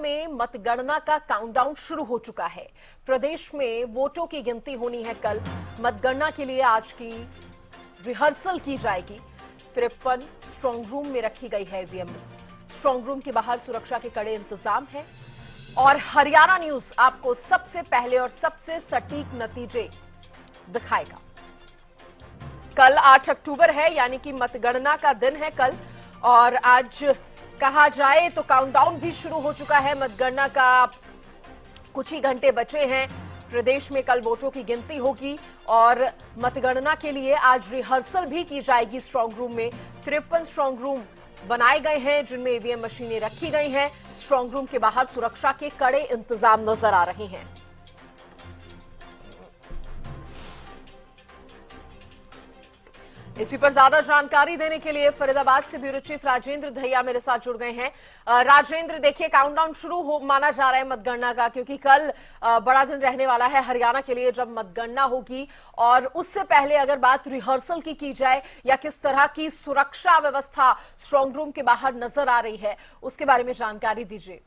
में मतगणना का काउंटडाउन शुरू हो चुका है। प्रदेश में वोटों की गिनती होनी है कल। मतगणना के लिए आज की रिहर्सल की जाएगी। 53 स्ट्रांग रूम में रखी गई है ईवीएम। स्ट्रांग रूम के बाहर सुरक्षा के कड़े इंतजाम है और हरियाणा न्यूज आपको सबसे पहले और सबसे सटीक नतीजे दिखाएगा। कल 8 अक्टूबर है, यानी कि मतगणना का दिन है कल, और आज कहा जाए तो काउंटडाउन भी शुरू हो चुका है। मतगणना का कुछ ही घंटे बचे हैं। प्रदेश में कल वोटों की गिनती होगी और मतगणना के लिए आज रिहर्सल भी की जाएगी स्ट्रांग रूम में। 53 स्ट्रांग रूम बनाए गए हैं जिनमें ईवीएम मशीनें रखी गई हैं। स्ट्रांग रूम के बाहर सुरक्षा के कड़े इंतजाम नजर आ रहे हैं। इसी पर ज्यादा जानकारी देने के लिए फरीदाबाद से ब्यूरो चीफ राजेंद्र दहिया मेरे साथ जुड़ गए हैं। राजेंद्र, देखिए काउंटडाउन शुरू हो माना जा रहा है मतगणना का, क्योंकि कल बड़ा दिन रहने वाला है हरियाणा के लिए जब मतगणना होगी। और उससे पहले अगर बात रिहर्सल की जाए या किस तरह की सुरक्षा व्यवस्था स्ट्रांग रूम के बाहर नजर आ रही है, उसके बारे में जानकारी दीजिए।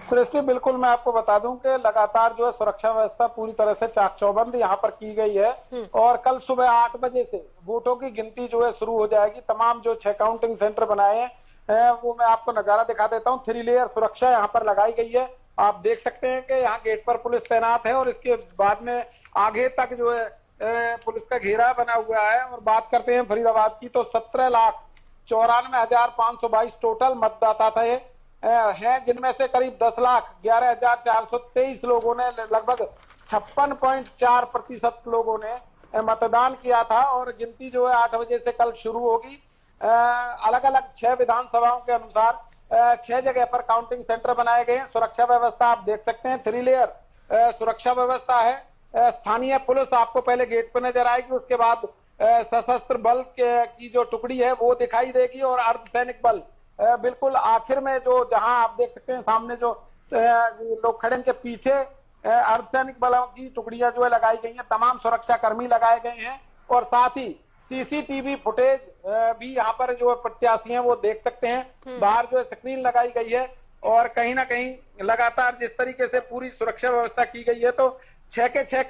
सृष्टि, बिल्कुल मैं आपको बता दूं कि लगातार जो है सुरक्षा व्यवस्था पूरी तरह से चाक चौबंद यहाँ पर की गई है और कल सुबह 8 बजे से वोटों की गिनती जो है शुरू हो जाएगी। तमाम जो 6 काउंटिंग सेंटर बनाए हैं वो मैं आपको नजारा दिखा देता हूँ। 3 लेयर सुरक्षा यहाँ पर लगाई गई है। आप देख सकते हैं कि यहाँ गेट पर पुलिस तैनात है और इसके बाद में आगे तक जो है पुलिस का घेरा बना हुआ है। और बात करते हैं फरीदाबाद की तो 17,94,522 टोटल मतदाता थे हैं, जिनमें से करीब 10,11,423 लोगों ने, लगभग 56.4% लोगों ने मतदान किया था। और गिनती जो है 8 बजे से कल शुरू होगी। अलग अलग 6 विधानसभाओं के अनुसार 6 जगह पर काउंटिंग सेंटर बनाए गए हैं। सुरक्षा व्यवस्था आप देख सकते हैं, 3 लेयर सुरक्षा व्यवस्था है। स्थानीय पुलिस आपको पहले गेट पर नजर आएगी, उसके बाद सशस्त्र बल की जो टुकड़ी है वो दिखाई देगी और अर्धसैनिक बल बिल्कुल आखिर में, जो जहां आप देख सकते हैं सामने जो लोग खड़े के पीछे अर्धसैनिक बलों की टुकड़ियां जो है लगाई गई हैं। तमाम सुरक्षा कर्मी लगाए गए हैं और साथ ही सीसीटीवी फुटेज भी यहाँ पर जो प्रत्याशी हैं वो देख सकते हैं। बाहर जो है स्क्रीन लगाई गई है और कहीं ना कहीं लगातार जिस तरीके से पूरी सुरक्षा व्यवस्था की गई है, तो 6 के 6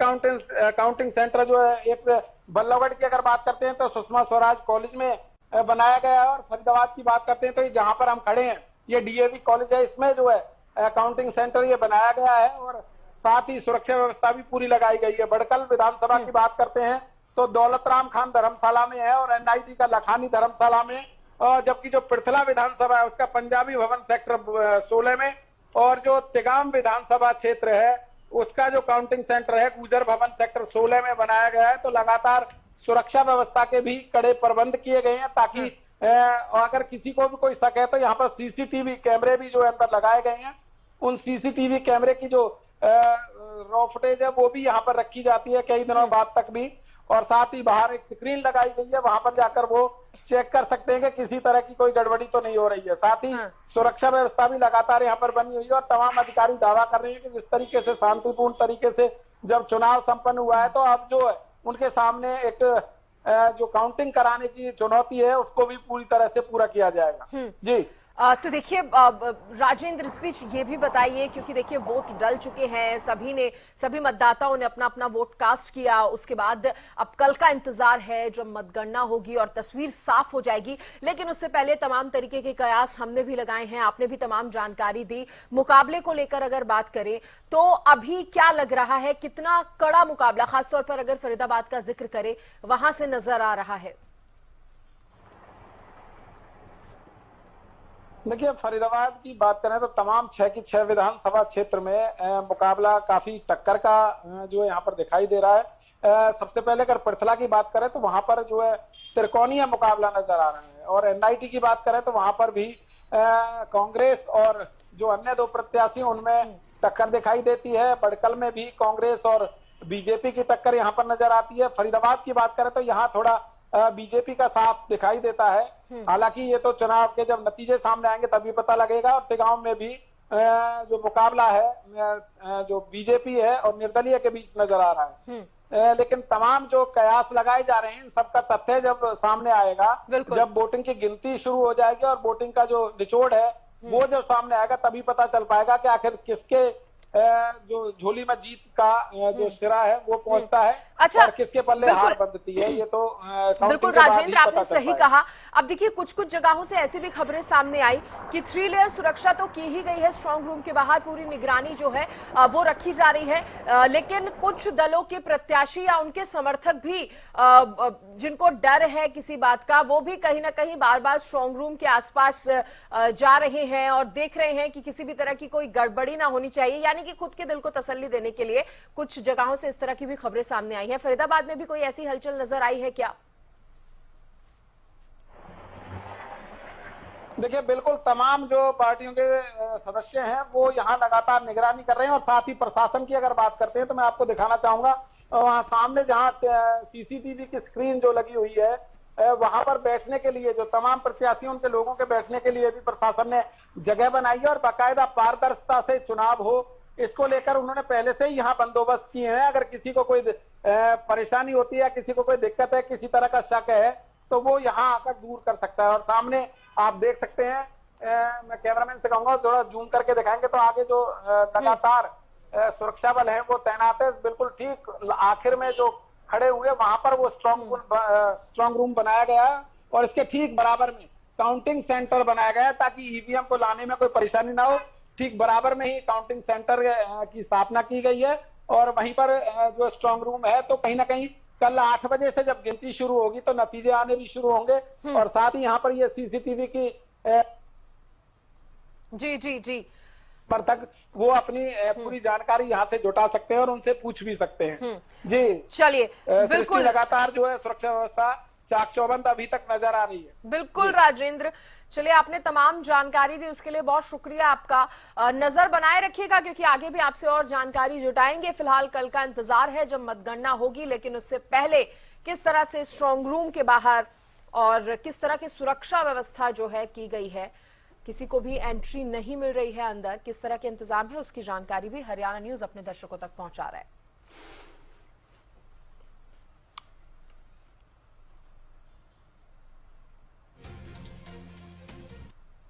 काउंटिंग सेंटर जो है, एक बल्लभगढ़ की अगर बात करते हैं तो सुषमा स्वराज कॉलेज में बनाया गया है। और फरीदाबाद की बात करते हैं तो जहां पर हम खड़े हैं ये डीएवी कॉलेज है, इसमें जो है काउंटिंग सेंटर ये बनाया गया है और साथ ही सुरक्षा व्यवस्था भी पूरी लगाई गई है। बड़कल विधानसभा की बात करते हैं तो दौलत राम खान धर्मशाला में है और एनआईटी का लखानी धर्मशाला में, और जबकि जो पृथला विधानसभा है उसका पंजाबी भवन सेक्टर 16 में, और जो तिगाम विधानसभा क्षेत्र है उसका जो काउंटिंग सेंटर है गुजर भवन सेक्टर 16 में बनाया गया है। तो लगातार सुरक्षा व्यवस्था के भी कड़े प्रबंध किए गए हैं ताकि अगर किसी को भी कोई शक है तो यहाँ पर सीसीटीवी कैमरे भी जो अंदर लगाए गए हैं। उन सीसीटीवी कैमरे की जो रॉ फुटेज है वो भी यहाँ पर रखी जाती है कई दिनों बाद तक भी। और साथ ही बाहर एक स्क्रीन लगाई गई है, वहां पर जाकर वो चेक कर सकते हैं कि किसी तरह की कोई गड़बड़ी तो नहीं हो रही है। साथ ही सुरक्षा व्यवस्था भी लगातार यहाँ पर बनी हुई है और तमाम अधिकारी दावा कर रहे हैं कि जिस तरीके से शांतिपूर्ण तरीके से जब चुनाव संपन्न हुआ है तो अब जो है उनके सामने एक जो काउंटिंग कराने की चुनौती है उसको भी पूरी तरह से पूरा किया जाएगा। जी तो देखिए राजेंद्र, इस बीच ये भी बताइए, क्योंकि देखिए वोट डल चुके हैं, सभी मतदाताओं ने अपना अपना वोट कास्ट किया। उसके बाद अब कल का इंतजार है जब मतगणना होगी और तस्वीर साफ हो जाएगी। लेकिन उससे पहले तमाम तरीके के कयास हमने भी लगाए हैं, आपने भी तमाम जानकारी दी। मुकाबले को लेकर अगर बात करें तो अभी क्या लग रहा है, कितना कड़ा मुकाबला खासतौर पर अगर फरीदाबाद का जिक्र करें वहां से नजर आ रहा है? देखिए, फरीदाबाद की बात करें तो तमाम 6 की 6 विधानसभा क्षेत्र में मुकाबला काफी टक्कर का जो है यहाँ पर दिखाई दे रहा है। सबसे पहले अगर पृथला की बात करें तो वहां पर जो है त्रिकोणीय मुकाबला नजर आ रहा है। और एनआईटी की बात करें तो वहां पर भी कांग्रेस और जो अन्य 2 प्रत्याशी उनमें टक्कर दिखाई देती है। बड़कल में भी कांग्रेस और बीजेपी की टक्कर यहाँ पर नजर आती है। फरीदाबाद की बात करें तो यहाँ थोड़ा बीजेपी का साफ दिखाई देता है। हालांकि ये तो चुनाव के जब नतीजे सामने आएंगे तभी पता लगेगा। और तिगांव में भी जो मुकाबला है जो बीजेपी है और निर्दलीय के बीच नजर आ रहा है। लेकिन तमाम जो कयास लगाए जा रहे हैं इन सबका तथ्य जब सामने आएगा, बिल्कुल। जब वोटिंग की गिनती शुरू हो जाएगी और वोटिंग का जो निचोड़ है वो जब सामने आएगा, तभी पता चल पाएगा कि आखिर किसके जो झोली में जीत का जो सिरा है वो पहुंचता है, अच्छा, और किसके पल्ले बिल्कुल। हार बंधती है, ये तो बिल्कुल राजेंद्र, आपने सही कहा। अब देखिए कुछ कुछ जगहों से ऐसी भी खबरें सामने आई कि 3 लेयर सुरक्षा तो की ही गई है, स्ट्रांग रूम के बाहर पूरी निगरानी जो है वो रखी जा रही है, लेकिन कुछ दलों के प्रत्याशी या उनके समर्थक भी जिनको डर है किसी बात का, वो भी कहीं ना कहीं बार बार स्ट्रांग रूम के आसपास जा रहे हैं और देख रहे हैं कि किसी भी तरह की कोई गड़बड़ी ना होनी चाहिए, यानी कि खुद के दिल को तसल्ली देने के लिए कुछ जगहों से इस तरह की भी खबरें सामने आई है। फरीदाबाद में भी कोई ऐसी हलचल नजर आई है क्या? देखिए, बिल्कुल तमाम जो पार्टियों के सदस्य हैं वो यहाँ लगातार निगरानी कर रहे हैं, और साथ ही प्रशासन की अगर बात करते हैं तो मैं आपको दिखाना चाहूंगा, वहाँ सामने जहाँ सीसीटीवी की स्क्रीन जो लगी हुई है, वहां पर बैठने के लिए जो तमाम प्रत्याशियों के लोगों के बैठने के लिए भी प्रशासन ने जगह बनाई है, और बाकायदा पारदर्शिता से चुनाव हो इसको लेकर उन्होंने पहले से ही यहाँ बंदोबस्त किए हैं। अगर किसी को कोई परेशानी होती है, किसी को कोई दिक्कत है, किसी तरह का शक है, तो वो यहाँ आकर दूर कर सकता है। और सामने आप देख सकते हैं, मैं कैमरामैन से कहूंगा थोड़ा जूम करके दिखाएंगे तो आगे जो लगातार सुरक्षा बल है वो तैनात है। बिल्कुल ठीक आखिर में जो खड़े हुए वहां पर वो स्ट्रांग रूम बनाया गया है, और इसके ठीक बराबर में काउंटिंग सेंटर बनाया गया है ताकि ईवीएम को लाने में कोई परेशानी ना हो। ठीक बराबर में ही काउंटिंग सेंटर की स्थापना की गई है, और वहीं पर जो स्ट्रांग रूम है, तो कहीं ना कहीं कल 8 बजे से जब गिनती शुरू होगी तो नतीजे आने भी शुरू होंगे, और साथ ही यहाँ पर ये सीसीटीवी की जी पर तक वो अपनी पूरी जानकारी यहाँ से जुटा सकते हैं और उनसे पूछ भी सकते हैं। जी चलिए, बिल्कुल लगातार जो है सुरक्षा व्यवस्था चाक चौबंद अभी तक नजर आ रही है। बिल्कुल राजेंद्र, चलिए आपने तमाम जानकारी दी उसके लिए बहुत शुक्रिया आपका। नजर बनाए रखिएगा क्योंकि आगे भी आपसे और जानकारी जुटाएंगे। फिलहाल कल का इंतजार है जब मतगणना होगी, लेकिन उससे पहले किस तरह से स्ट्रांग रूम के बाहर और किस तरह की सुरक्षा व्यवस्था जो है की गई है, किसी को भी एंट्री नहीं मिल रही है अंदर, किस तरह के इंतजाम है, उसकी जानकारी भी हरियाणा न्यूज अपने दर्शकों तक पहुंचा रहा है।